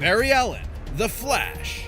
Barry Allen, the Flash,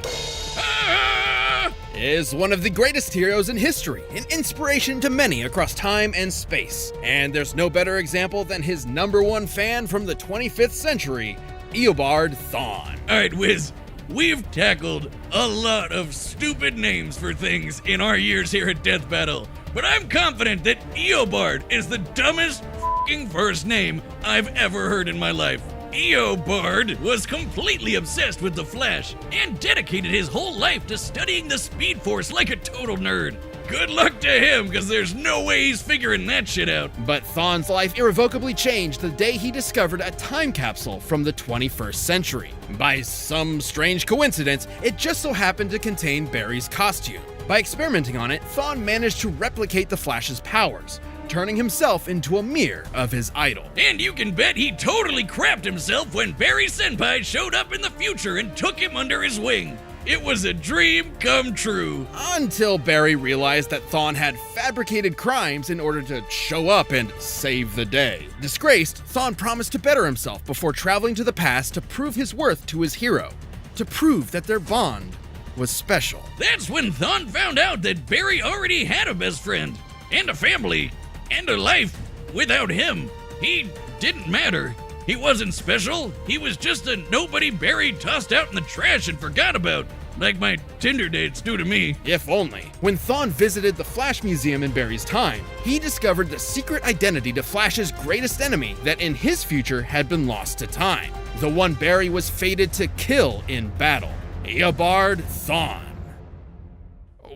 is one of the greatest heroes in history, an inspiration to many across time and space. And there's no better example than his #1 fan from the 25th century, Eobard Thawne. Alright, Wiz, we've tackled a lot of stupid names for things in our years here at Death Battle, but I'm confident that Eobard is the dumbest f***ing first name I've ever heard in my life. Eobard was completely obsessed with the Flash and dedicated his whole life to studying the Speed Force like a total nerd. Good luck to him, because there's no way he's figuring that shit out. But Thawne's life irrevocably changed the day he discovered a time capsule from the 21st century. By some strange coincidence, it just so happened to contain Barry's costume. By experimenting on it, Thawne managed to replicate the Flash's powers, turning himself into a mirror of his idol. And you can bet he totally crapped himself when Barry Senpai showed up in the future and took him under his wing. It was a dream come true. Until Barry realized that Thawne had fabricated crimes in order to show up and save the day. Disgraced, Thawne promised to better himself before traveling to the past to prove his worth to his hero, to prove that their bond was special. That's when Thawne found out that Barry already had a best friend, and a family, and a life. Without him, he didn't matter. He wasn't special. He was just a nobody Barry tossed out in the trash and forgot about, like my Tinder dates do to me. If only. When Thawne visited the Flash Museum in Barry's time, he discovered the secret identity to Flash's greatest enemy that in his future had been lost to time. The one Barry was fated to kill in battle. Eobard Thawne.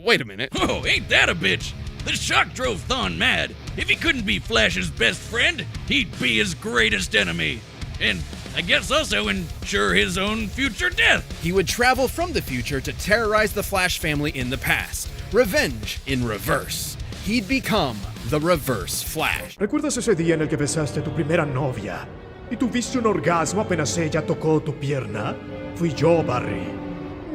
Wait a minute. Oh, ain't that a bitch? The shock drove Thawne mad. If he couldn't be Flash's best friend, he'd be his greatest enemy. And I guess also ensure his own future death. He would travel from the future to terrorize the Flash family in the past. Revenge in reverse. He'd become the Reverse Flash. ¿Recuerdas ese día en el que besaste a tu primera novia y tuviste un orgasmo apenas ella tocó tu pierna? Fui yo, Barry.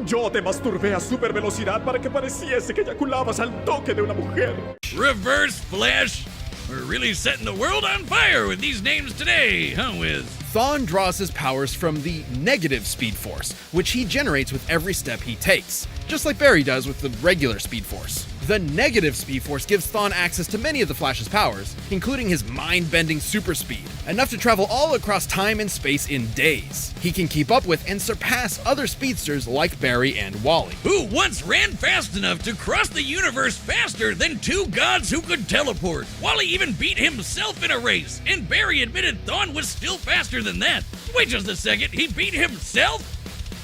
Yo te masturbé a super velocidad para que pareciese que eyaculabas al toque de una mujer. Reverse Flash? We're really setting the world on fire with these names today, huh, Wiz? Thawne draws his powers from the negative Speed Force, which he generates with every step he takes, just like Barry does with the regular Speed Force. The negative Speed Force gives Thawne access to many of the Flash's powers, including his mind-bending super speed, enough to travel all across time and space in days. He can keep up with and surpass other speedsters like Barry and Wally, who once ran fast enough to cross the universe faster than two gods who could teleport. Wally even beat himself in a race, and Barry admitted Thawne was still faster than that. Wait just a second, he beat himself?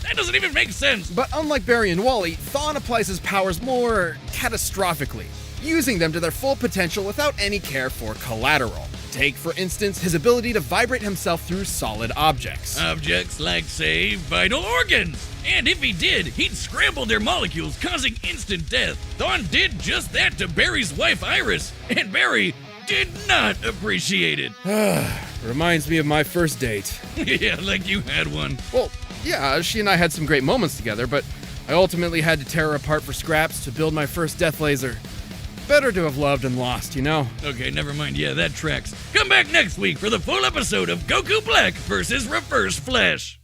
That doesn't even make sense. But unlike Barry and Wally, Thawne applies his powers more catastrophically, using them to their full potential without any care for collateral. Take, for instance, his ability to vibrate himself through solid objects. Objects like, say, vital organs. And if he did, he'd scramble their molecules, causing instant death. Thawne did just that to Barry's wife, Iris, and Barry did not appreciate it. Reminds me of my first date. Yeah, like you had one. Well, yeah, she and I had some great moments together, but I ultimately had to tear her apart for scraps to build my first death laser. Better to have loved and lost, you know? Okay, never mind. Yeah, that tracks. Come back next week for the full episode of Goku Black versus Reverse Flash.